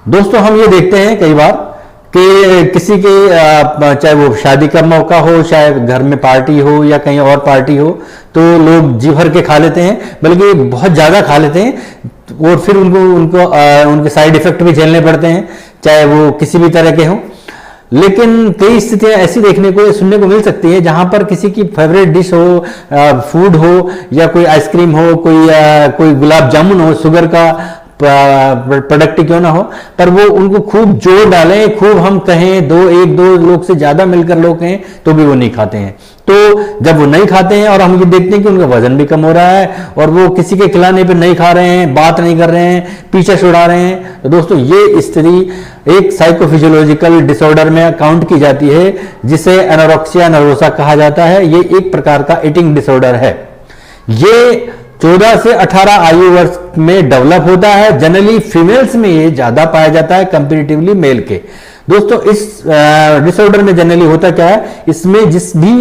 दोस्तों हम ये देखते हैं कई बार कि किसी के चाहे वो शादी का मौका हो, शायद घर में पार्टी हो या कहीं और पार्टी हो, तो लोग जी भर के खा लेते हैं, बल्कि बहुत ज़्यादा खा लेते हैं और फिर उनके साइड इफेक्ट भी झेलने पड़ते हैं, चाहे वो किसी भी तरह के हों। लेकिन कई स्थितियां ऐसी देखने को सुनने को मिल सकती है जहां पर किसी की फेवरेट डिश हो, फूड हो, या कोई आइसक्रीम हो, कोई गुलाब जामुन हो, शुगर का प्रोडक्ट क्यों ना हो, पर वो उनको खूब जोर डालें, खूब हम कहें, एक दो लोग से ज्यादा मिलकर लोग कहें तो भी वो नहीं खाते हैं। तो जब वो नहीं खाते हैं और हम ये देखते हैं कि उनका वजन भी कम हो रहा है और वो किसी के खिलाने पे नहीं खा रहे हैं, बात नहीं कर रहे हैं, पीछे छुड़ा रहे हैं, तो दोस्तों ये स्थिति एक साइकोफिजियोलॉजिकल डिसऑर्डर में काउंट की जाती है, जिसे एनोरेक्सिया नर्वोसा कहा जाता है। ये एक प्रकार का ईटिंग डिसऑर्डर है। ये 14 से 18 आयु वर्ष में डेवलप होता है। जनरली फीमेल्स में ये ज्यादा पाया जाता है कंपैरेटिवली मेल के। दोस्तों इस डिसऑर्डर में जनरली होता क्या है, इसमें जिस भी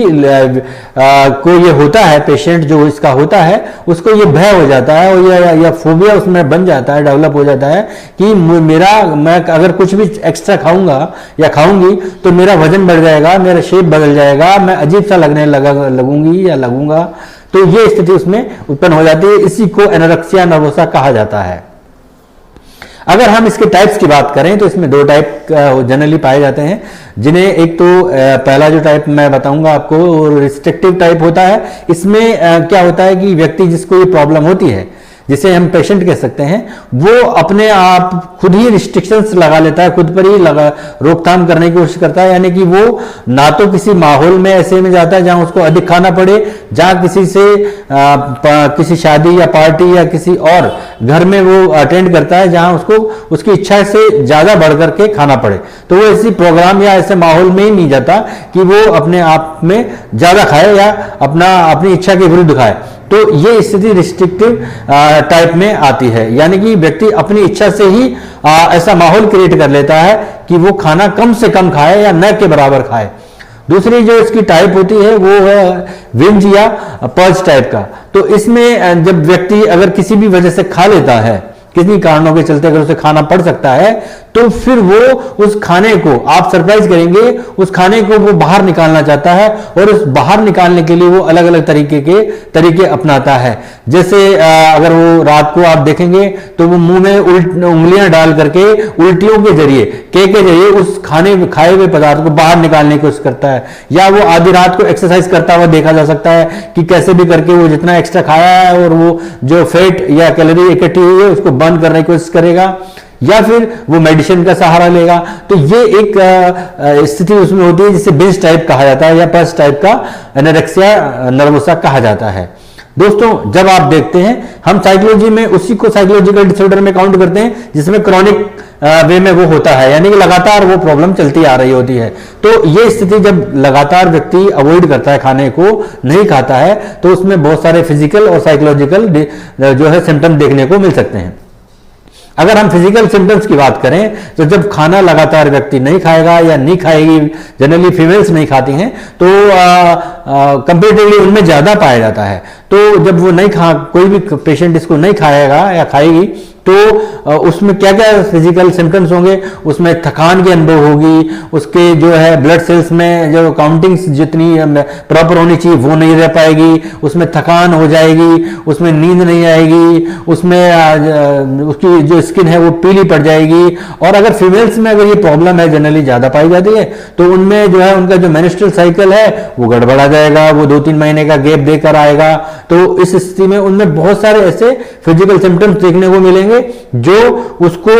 को ये होता है, पेशेंट जो इसका होता है, उसको ये भय हो जाता है और या फोबिया उसमें बन जाता है, डेवलप हो जाता है कि मैं अगर कुछ भी एक्स्ट्रा खाऊंगा या खाऊंगी तो मेरा वजन बढ़ जाएगा, मेरा शेप बदल जाएगा, मैं अजीब सा लगूंगी या लगूंगा। तो ये स्थिति उसमें उत्पन्न हो जाती है। इसी को एनोरेक्सिया नर्वोसा कहा जाता है। अगर हम इसके टाइप्स की बात करें तो इसमें 2 टाइप जनरली पाए जाते हैं, जिन्हें एक तो पहला जो टाइप मैं बताऊंगा आपको रिस्ट्रिक्टिव टाइप होता है। इसमें क्या होता है कि व्यक्ति जिसको ये प्रॉब्लम होती है, जिसे हम पेशेंट कह सकते हैं, वो अपने आप खुद ही रिस्ट्रिक्शंस लगा लेता है, खुद पर ही रोकथाम करने की कोशिश करता है। यानी कि वो ना तो किसी माहौल में ऐसे में जाता है जहां उसको अधिक खाना पड़े, जहां किसी शादी या पार्टी या किसी और घर में वो अटेंड करता है जहां उसको उसकी इच्छा से ज्यादा बढ़ करके खाना पड़े। तो वो ऐसी प्रोग्राम या ऐसे माहौल में ही नहीं जाता कि वो अपने आप में ज्यादा खाए या अपनी इच्छा के विरुद्ध खाए। तो ये स्थिति रिस्ट्रिक्टिव टाइप में आती है, यानी कि व्यक्ति अपनी इच्छा से ही ऐसा माहौल क्रिएट कर लेता है कि वो खाना कम से कम खाए या न के बराबर खाए। दूसरी जो इसकी टाइप होती है वो है विंज या पर्ज टाइप का। तो इसमें जब व्यक्ति अगर किसी भी वजह से खा लेता है, किन्हीं कारणों के चलते अगर उसे खाना पड़ सकता है, तो फिर वो उस खाने को, आप सरप्राइज करेंगे, उस खाने को वो बाहर निकालना चाहता है और उस बाहर निकालने के लिए वो अलग अलग तरीके अपनाता है। जैसे अगर वो रात को आप देखेंगे तो वो मुंह में उंगलियां डाल करके उल्टियों के जरिए के जरिए उस खाए हुए पदार्थ को बाहर निकालने की कोशिश करता है। या वो आधी रात को एक्सरसाइज करता हुआ देखा जा सकता है कि कैसे भी करके वो जितना एक्स्ट्रा खाया है और वो जो फैट या कैलोरी इकट्ठी हुई है उसको बर्न करने की कोशिश करेगा, या फिर वो मेडिसिन का सहारा लेगा। तो ये एक स्थिति उसमें होती है जिसे बिंज टाइप कहा जाता है या पर्ज टाइप का एनोरेक्सिया नर्वोसा कहा जाता है। दोस्तों जब आप देखते हैं, हम साइकोलॉजी में उसी को साइकोलॉजिकल डिसऑर्डर में काउंट करते हैं जिसमें क्रॉनिक वे में वो होता है, यानी कि लगातार वो प्रॉब्लम चलती आ रही होती है। तो ये स्थिति जब लगातार व्यक्ति अवॉइड करता है, खाने को नहीं खाता है, तो उसमें बहुत सारे फिजिकल और साइकोलॉजिकल जो है सिम्टम देखने को मिल सकते हैं। अगर हम फिजिकल सिम्टम्स की बात करें तो जब खाना लगातार व्यक्ति नहीं खाएगा या नहीं खाएगी, जनरली फीमेल्स नहीं खाती हैं, तो कंपेरेटिवली उनमें ज्यादा पाया जाता है। तो जब वो कोई भी पेशेंट इसको नहीं खाएगा या खाएगी, तो उसमें क्या क्या फिजिकल सिम्टम्स होंगे, उसमें थकान की अनुभव होगी, उसके जो है ब्लड सेल्स में जो काउंटिंग्स जितनी प्रॉपर होनी चाहिए वो नहीं रह पाएगी, उसमें थकान हो जाएगी, उसमें नींद नहीं आएगी, उसमें उसकी जो स्किन है वो पीली पड़ जाएगी। और अगर फीमेल्स में अगर ये प्रॉब्लम है, जनरली ज्यादा पाई जाती है, तो उनमें जो है उनका जो मेंस्ट्रुअल साइकिल है वो गड़बड़ा जाएगा, वो 2-3 महीने का गैप देकर आएगा। तो इस स्थिति में उनमें बहुत सारे ऐसे फिजिकल सिम्टम्स देखने को मिलेंगे जो उसको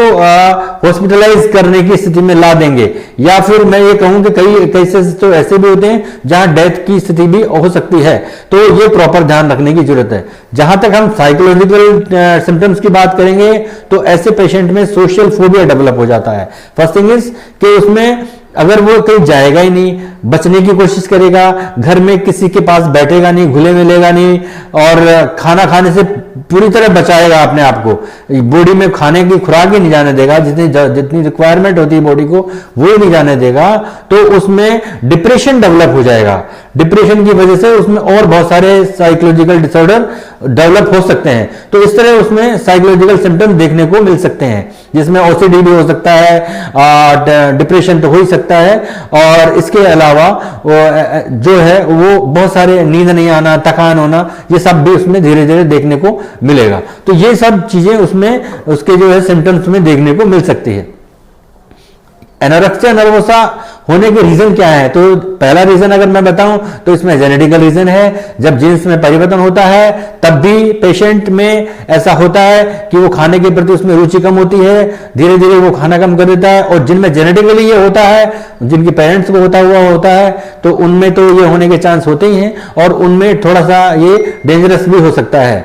हॉस्पिटलाइज करने की स्थिति में ला देंगे। या फिर मैं ये कहूं कि कई केसेस तो ऐसे भी होते हैं जहां डेथ की स्थिति भी हो सकती है। तो ये प्रॉपर ध्यान रखने की जरूरत है। जहां तक हम साइकोलॉजिकल सिम्टम्स की बात करेंगे तो ऐसे पेशेंट में सोशल फोबिया डेवलप हो जाता है। फर्स्ट थिंग इज कि उसमें अगर वो कहीं जाएगा ही नहीं, बचने की कोशिश करेगा, घर में किसी के पास बैठेगा नहीं, घुले मिलेगा नहीं, और खाना खाने से पूरी तरह बचाएगा अपने आप को, बॉडी में खाने की खुराक ही नहीं जाने देगा, जितनी रिक्वायरमेंट होती है बॉडी को वो ही नहीं जाने देगा, तो उसमें डिप्रेशन डेवलप हो जाएगा। डिप्रेशन की वजह से उसमें और बहुत सारे साइकोलॉजिकल डिसऑर्डर डेवलप हो सकते हैं। तो इस तरह उसमें साइकोलॉजिकल सिम्टम्स देखने को मिल सकते हैं, जिसमें ओसीडी भी हो सकता है, डिप्रेशन तो हो ही सकता है, और इसके अलावा जो है वो बहुत सारे नींद नहीं आना, थकान होना, ये सब भी उसमें धीरे धीरे देखने को मिलेगा। तो ये सब चीजें उसमें उसके जो है सिम्टम्स में देखने को मिल सकती है। एनोरेक्सिया नर्वोसा होने के रीजन क्या है? तो पहला रीजन अगर मैं बताऊं तो इसमें जेनेटिकल रीजन है। जब जीन्स में परिवर्तन होता है तब भी पेशेंट में ऐसा होता है कि वो खाने के प्रति उसमें रुचि कम होती है, धीरे धीरे वो खाना कम कर देता है। और जिनमें जेनेटिकली ये होता है, जिनके पेरेंट्स को होता है, तो उनमें तो ये होने के चांस होते ही हैं, और उनमें थोड़ा सा ये डेंजरस भी हो सकता है।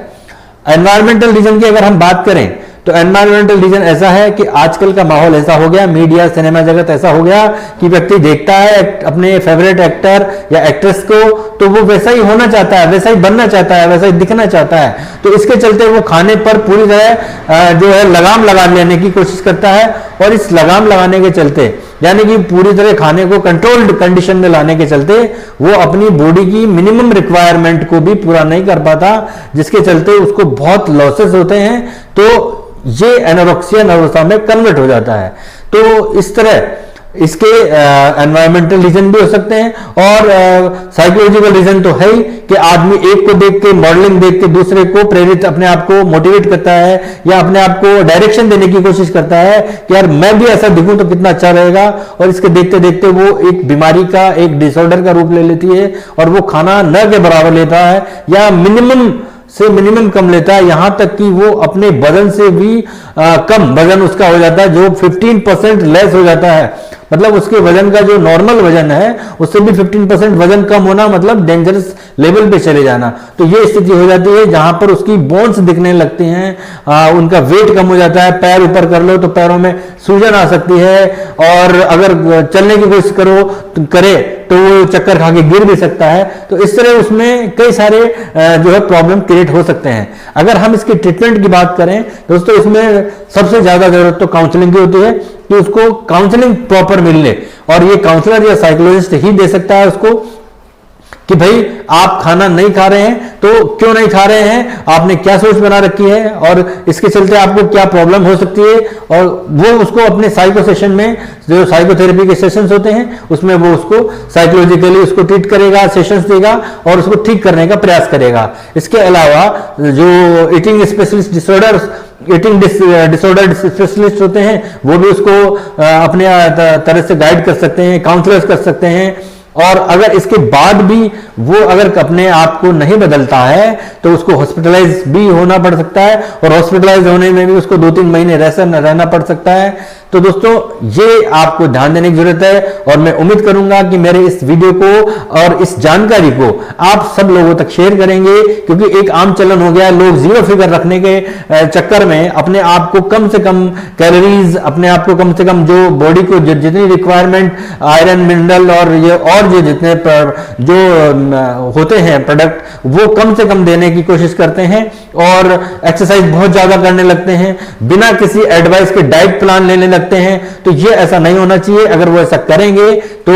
एनवायरमेंटल रीजन की अगर हम बात करें तो एनवायरमेंटल रीजन ऐसा है कि आजकल का माहौल ऐसा हो गया, मीडिया सिनेमा जगत ऐसा हो गया कि व्यक्ति देखता है अपने फेवरेट एक्टर या एक्ट्रेस को, तो वो वैसा ही होना चाहता है, वैसा ही बनना चाहता है, वैसा ही दिखना चाहता है। तो इसके चलते वो खाने पर पूरी तरह जो है लगाम लगा लेने की कोशिश करता है, और इस लगाम लगाने के चलते, यानी कि पूरी तरह खाने को कंट्रोल्ड कंडीशन में लाने के चलते वो अपनी बॉडी की मिनिमम रिक्वायरमेंट को भी पूरा नहीं कर पाता, जिसके चलते उसको बहुत लॉसेस होते हैं। तो ये एनोरेक्सिया नर्वोसा में कन्वर्ट हो जाता है। तो इस तरह इसके एनवायरमेंटल रीजन भी हो सकते हैं, और साइकोलॉजिकल रीजन तो है ही कि आदमी एक को देख के, मॉडलिंग देख के दूसरे को प्रेरित, अपने आप को मोटिवेट करता है, या अपने आप को डायरेक्शन देने की कोशिश करता है कि यार मैं भी ऐसा दिखूं तो कितना अच्छा रहेगा। और इसके देखते देखते वो एक बीमारी का, एक डिसऑर्डर का रूप ले लेती है, और वो खाना न के बराबर लेता है या मिनिमम से मिनिमम कम लेता है, यहां तक कि वो अपने वजन से भी कम वजन उसका हो जाता है, जो 15% लेस हो जाता है। मतलब उसके वजन का जो नॉर्मल वजन है उससे भी 15% वजन कम होना, मतलब डेंजरस लेवल पे चले जाना। तो ये स्थिति हो जाती है जहां पर उसकी बोन्स दिखने लगती हैं, उनका वेट कम हो जाता है। पैर ऊपर कर लो तो पैरों में सूजन आ सकती है, और अगर चलने की कोशिश करे तो वो चक्कर खा के गिर भी सकता है। तो इस तरह उसमें कई सारे जो है प्रॉब्लम क्रिएट हो सकते हैं। अगर हम इसकी ट्रीटमेंट की बात करें दोस्तों, इसमें सबसे ज्यादा जरूरत तो काउंसलिंग की होती है कि उसको काउंसलिंग प्रॉपर मिलने, और ये काउंसलर या साइकोलॉजिस्ट ही दे सकता है उसको कि भाई आप खाना नहीं खा रहे हैं तो क्यों नहीं खा रहे हैं, आपने क्या सोच बना रखी है, और इसके चलते आपको क्या प्रॉब्लम हो सकती है। और वो उसको अपने साइको सेशन में, जो साइकोथेरेपी के सेशंस होते हैं उसमें वो उसको साइकोलॉजिकली उसको ट्रीट करेगा, सेशंस देगा, और उसको ठीक करने का प्रयास करेगा। इसके अलावा जो eating specialist eating disorder specialist होते हैं वो भी उसको अपने तरह से गाइड कर सकते हैं, काउंसलर्स कर सकते हैं। और अगर इसके बाद भी वो अगर अपने आप को नहीं बदलता है तो उसको हॉस्पिटलाइज भी होना पड़ सकता है, और हॉस्पिटलाइज होने में भी उसको 2-3 महीने रहना पड़ सकता है। तो दोस्तों ये आपको ध्यान देने की जरूरत है, और मैं उम्मीद करूंगा कि मेरे इस वीडियो को और इस जानकारी को आप सब लोगों तक शेयर करेंगे, क्योंकि एक आम चलन हो गया है, लोग जीरो फिगर रखने के चक्कर में अपने आप को कम से कम कैलोरीज, अपने आप को कम से कम जो बॉडी को जितनी रिक्वायरमेंट आयरन, मिनरल और जो जितने जो होते हैं प्रोडक्ट, वो कम से कम देने की कोशिश करते हैं, और एक्सरसाइज बहुत ज्यादा करने लगते हैं, बिना किसी एडवाइस के डाइट प्लान लेने लगते हैं। तो ये ऐसा नहीं होना चाहिए। अगर वो ऐसा करेंगे तो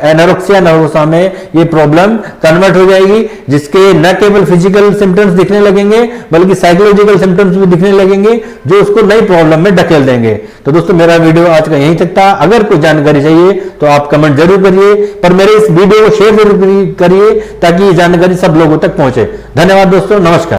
एनोरेक्सिया नर्वोसा में ये प्रॉब्लम कन्वर्ट हो जाएगी, जिसके न केवल फिजिकल सिम्टम्स दिखने लगेंगे बल्कि साइकोलॉजिकल सिम्टम्स भी दिखने लगेंगे, जो उसको नई प्रॉब्लम में ढकेल देंगे। तो दोस्तों मेरा वीडियो आज का यहीं तक था। अगर कोई जानकारी चाहिए तो आप कमेंट जरूर करिए, पर मेरे इस वीडियो को शेयर जरूर करिए ताकि ये जानकारी सब लोगों तक पहुंचे। धन्यवाद दोस्तों, नमस्कार।